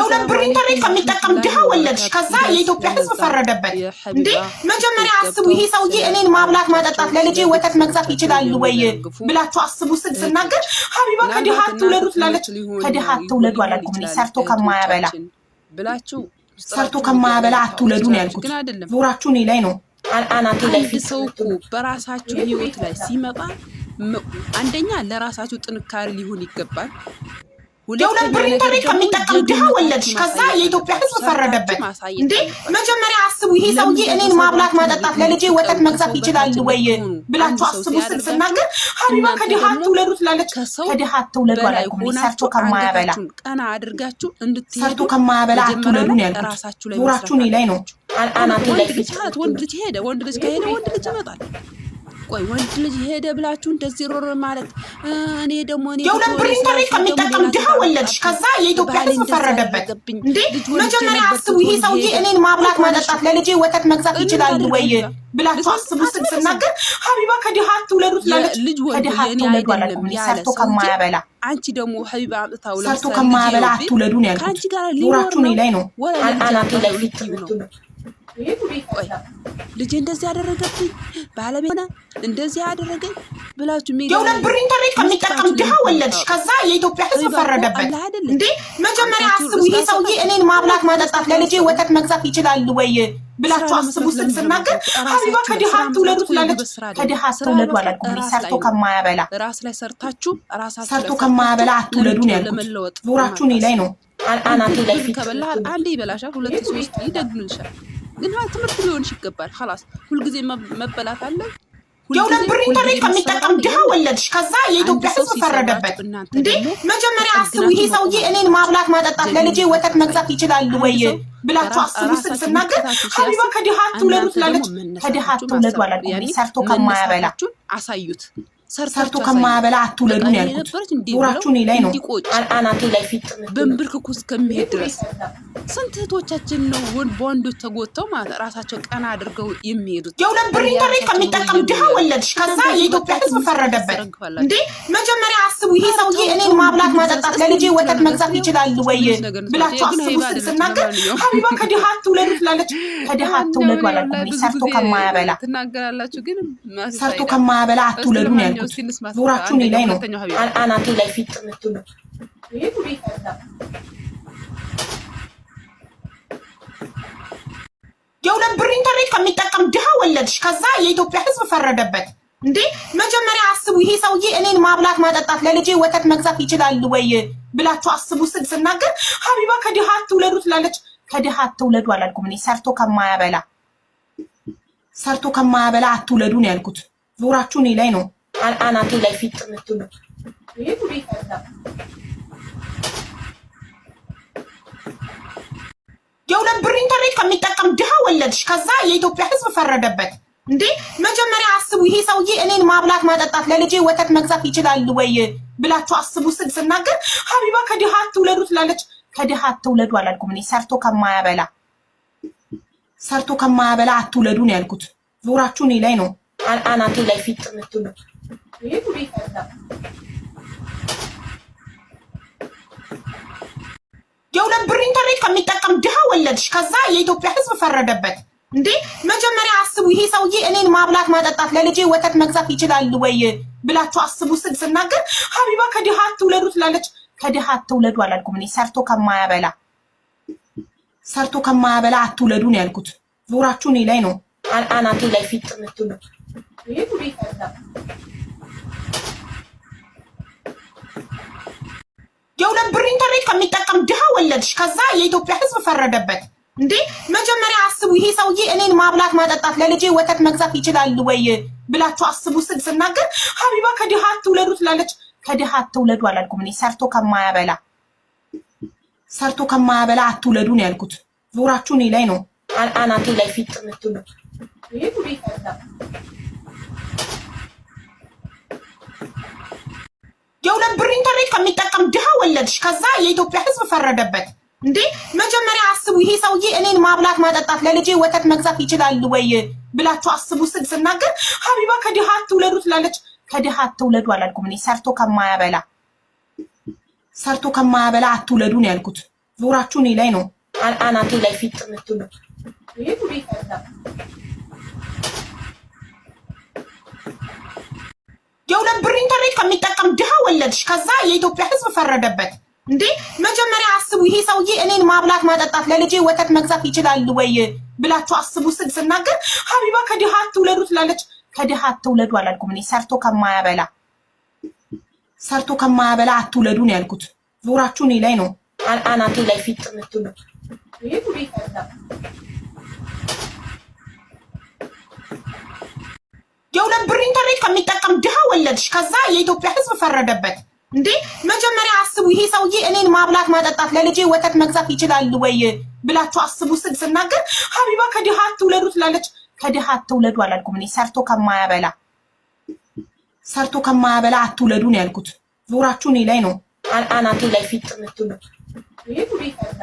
የሁለት ብር ኢንተርኔት ከሚጠቀም ድሃ ወለድሽ ከዛ የኢትዮጵያ ህዝብ ፈረደበት እንዴ መጀመሪያ አስቡ ይሄ ሰውዬ እኔን ማብላት ማጠጣት ለልጄ ወተት መግዛት ይችላል ወይ ብላችሁ አስቡ ስናገር ሀቢባ ከድሃ አትውለዱ ትላለች ከድሃ አትውለዱ አላልኩም እኔ ሰርቶ ከማያበላ ብላችሁ ሰርቶ ከማያበላ አትውለዱ ነው ያልኩት ዙራችሁ እኔ ላይ ነው አናቴ ላይ ሰው እኮ በራሳችሁ ህይወት ላይ ሲመጣ አንደኛ ለራሳችሁ ጥንካሬ ሊሆን ይገባል የሁለት ብር ኢንተርኔት ከሚጠቀም ድሃ ወለድሽ ከዛ የኢትዮጵያ ህዝብ ፈረደበት እንዴ መጀመሪያ አስቡ ይሄ ሰውዬ እኔን ማብላት ማጠጣት ለልጄ ወተት መግዛት ይችላል ወይ ብላችሁ አስቡ ስናገር ሀቢባ ከድሃ አትውለዱ ትላለች ከድሃ አትውለዱ አላልኩም ሰርቶ ከማያበላ ቀና አድርጋችሁ እንድትሄዱ ሰርቶ ከማያበላ አትውለዱ ነው ያልኩት ዙራችሁ እኔ ላይ ነው አናቴ ላይ ወንድ ልጅ ሄደ ወንድ ልጅ ከሄደ ወንድ ልጅ ይመጣል ቆይ ወንድ ልጅ ሄደ ብላችሁ እንደዚህ ሮሮ ማለት እኔ ደግሞ እኔ የሁለት ብር ኢንተርኔት ከሚጠቀም ድሃ ወለድሽ ከዛ የኢትዮጵያ ህዝብ ፈረደበት እንዴ መጀመሪያ አስቡ ይሄ ሰውዬ እኔን ማብላት ማጠጣት ለልጄ ወተት መግዛት ይችላል ወይ ብላችሁ አስቡ ስናገር ሀቢባ ከድሃ አትውለዱ ትላለች ከድሃ አትውለዱ አላልኩም ሰርቶ ከማያበላ አንቺ ደግሞ ሀቢባ አምጥታው ሰርቶ ከማያበላ አትውለዱ ነው ያልኩት ዙራችሁ እኔ ላይ ነው አናቴ ላይ ልጅ እንደዚህ ያደረገብኝ ባለቤት እንደዚህ ያደረገኝ ብላችሁ የሁለት ብር ኢንተርኔት ከሚጠቀም ድሃ ወለድሽ ከዛ የኢትዮጵያ ህዝብ ፈረደበት እንዴ መጀመሪያ አስቡ ይሄ ሰውዬ እኔን ማብላት ማጠጣት ለልጄ ወተት መግዛት ይችላል ወይ ብላችሁ አስቡ ስናገር ሀቢባ ከድሃ አትውለዱ ትላለች ከድሃ አትውለዱ አላልኩም ሰርቶ ከማያበላ ራስ ላይ ሰርታችሁ ራሳችሁ ሰርቶ ከማያበላ አትውለዱ ነው ያልኩት ዙራችሁ እኔ ላይ ነው አናቴ ላይ ከበላ አንዴ ይበላሻል ሁለት ሶስት ይደግምልሻል ግን ትምህርት ሊሆንሽ ይገባል خلاص ሁሉ ጊዜ መበላት አለ የሁለት ብር ኢንተርኔት ከሚጠቀም ድሃ ወለድሽ ከዛ የኢትዮጵያ ህዝብ ፈረደበት እንዴ መጀመሪያ አስቡ ይሄ ሰውዬ እኔን ማብላት ማጠጣት ለልጄ ወተት መግዛት ይችላል ወይ ብላችሁ አስቡ ስናገር ሀቢባ ከድሃ አትውለዱ ትላለች ከድሃ አትውለዱ አላልኩም ሰርቶ ከማያበላ አሳዩት ሰርቶ ከማያበላ አትውለዱ ነው ያልኩት ዙራችሁ እኔ ላይ ነው አናቴ ላይ ፊት በእንብርክኩ እስከሚሄድ ድረስ ስንት እህቶቻችን ነው በወንዶች ተጎተው ማለት ራሳቸው ቀና አድርገው የሚሄዱት የሁለት ብር ኢንተርኔት ከሚጠቀም ድሃ ወለድሽ ከዛ የኢትዮጵያ ህዝብ ፈረደበት እንዴ መጀመሪያ አስቡ ይሄ ሰውዬ እኔን ማብላት ማጠጣት ለልጄ ወተት መግዛት ይችላል ወይ ብላችሁ አስቡ ስናገር ሀቢባ ከድሃ አትውለዱ ትላለች ከድሃ አትውለዱ አላልኩም ሰርቶ ከማያበላ ትናገራላችሁ ግን ሰርቶ ከማያበላ አትውለዱ ነው ያልኩት ዙራችሁ እኔ ላይ ነው አናቴ ላይ ፊት ምትሉ የሁለት ብር ኢንተርኔት ከሚጠቀም ድሃ ወለድሽ ከዛ የኢትዮጵያ ህዝብ ፈረደበት እንዴ መጀመሪያ አስቡ ይሄ ሰውዬ እኔን ማብላት ማጠጣት ለልጄ ወተት መግዛት ይችላል ወይ ብላችሁ አስቡ ስናገር ሀቢባ ከድሃ አትውለዱ ትላለች ከድሃ አትውለዱ አላልኩም እኔ ሰርቶ ከማያበላ አትውለዱ ነው ያልኩት ዙራችሁ እኔ ላይ ነው አናቴ ላይ ፊት ምትሉ የሁለት ብር ኢንተርኔት ከሚጠቀም ድሃ ወለድሽ ከዛ የኢትዮጵያ ህዝብ ፈረደበት እንዴ መጀመሪያ አስቡ ይሄ ሰውዬ እኔን ማብላት ማጠጣት ለልጄ ወተት መግዛት ይችላል ወይ ብላችሁ አስቡ ስናገር ሀቢባ ከድሃ አትውለዱ ትላለች ከድሃ አትውለዱ አላልኩም እኔ ሰርቶ ከማያበላ አትውለዱ ነው ያልኩት ዙራችሁ እኔ ላይ ነው አናቴ ላይ ፊት ምትሉ የሁለት ብር ኢንተርኔት ከሚጠቀም ድሃ ወለድሽ ከዛ የኢትዮጵያ ህዝብ ፈረደበት እንዴ መጀመሪያ አስቡ ይሄ ሰውዬ እኔን ማብላት ማጠጣት ለልጄ ወተት መግዛት ይችላል ወይ ብላችሁ አስቡ ስናገር ሀቢባ ከድሃ አትውለዱ ትላለች ከድሃ አትውለዱ አላልኩም እኔ ሰርቶ ከማያበላ አትውለዱ ነው ያልኩት ዙራችሁ እኔ ላይ ነው አናቴ ላይ ፊት ምትሉ የሁለት ብር ኢንተርኔት ከሚጠቀም ድሃ ወለድሽ ከዛ የኢትዮጵያ ህዝብ ፈረደበት እንዴ መጀመሪያ አስቡ ይሄ ሰውዬ እኔን ማብላት ማጠጣት ለልጄ ወተት መግዛት ይችላል ወይ ብላችሁ አስቡ ስናገር ሀቢባ ከድሃ አትውለዱ ትላለች ከድሃ አትውለዱ አላልኩም እኔ ሰርቶ ከማያበላ አትውለዱ ነው ያልኩት ዙራችሁ እኔ ላይ ነው አናቴ ላይ ፊት ምትሉ የሁለት ብር ኢንተርኔት ከሚጠቀም ድሃ ወለድሽ ከዛ የኢትዮጵያ ህዝብ ፈረደበት እንዴ መጀመሪያ አስቡ ይሄ ሰውዬ እኔን ማብላት ማጠጣት ለልጄ ወተት መግዛት ይችላል ወይ ብላችሁ አስቡ ስናገር ሀቢባ ከድሃ አትውለዱ ትላለች ከድሃ አትውለዱ አላልኩም እኔ ሰርቶ ከማያበላ አትውለዱ ነው ያልኩት ዞራችሁ እኔ ላይ ነው አናቴ ላይ ፊት የምትሉ ይሄ ጉድ ይፈርዳ። የሁለት ብር ኢንተርኔት ከሚጠቀም ድሃ ወለድሽ። ከዛ የኢትዮጵያ ሕዝብ ፈረደበት። እንዴ መጀመሪያ አስቡ። ይሄ ሰውዬ እኔን ማብላት ማጠጣት ለልጄ ወተት መግዛት ይችላል ወይ ብላችሁ አስቡ ስል ስናገር ሀቢባ ከድሃ አትውለዱ ትላለች። ከድሃ አትውለዱ አላልኩም እኔ ሰርቶ ከማያበላ አትውለዱ ነው ያልኩት። ዞራችሁ እኔ ላይ ነው አናቴ ላይ ፊት የምትሉ ይሄ ጉድ ይፈርዳ። የሁለት ብር ኢንተርኔት ከሚጠቀም ድሃ ወለድሽ። ከዛ የኢትዮጵያ ሕዝብ ፈረደበት። እንዴ መጀመሪያ አስቡ። ይሄ ሰውዬ እኔን ማብላት ማጠጣት ለልጄ ወተት መግዛት ይችላል ወይ ብላችሁ አስቡ ስል ስናገር ሀቢባ ከድሃ አትውለዱ ትላለች። ከድሃ አትውለዱ አላልኩም እኔ ሰርቶ ከማያበላ አትውለዱ ነው ያልኩት። ዞራችሁ እኔ ላይ ነው አናቴ ላይ ፊት የምትሉ ይሄ ጉድ ይፈርዳ።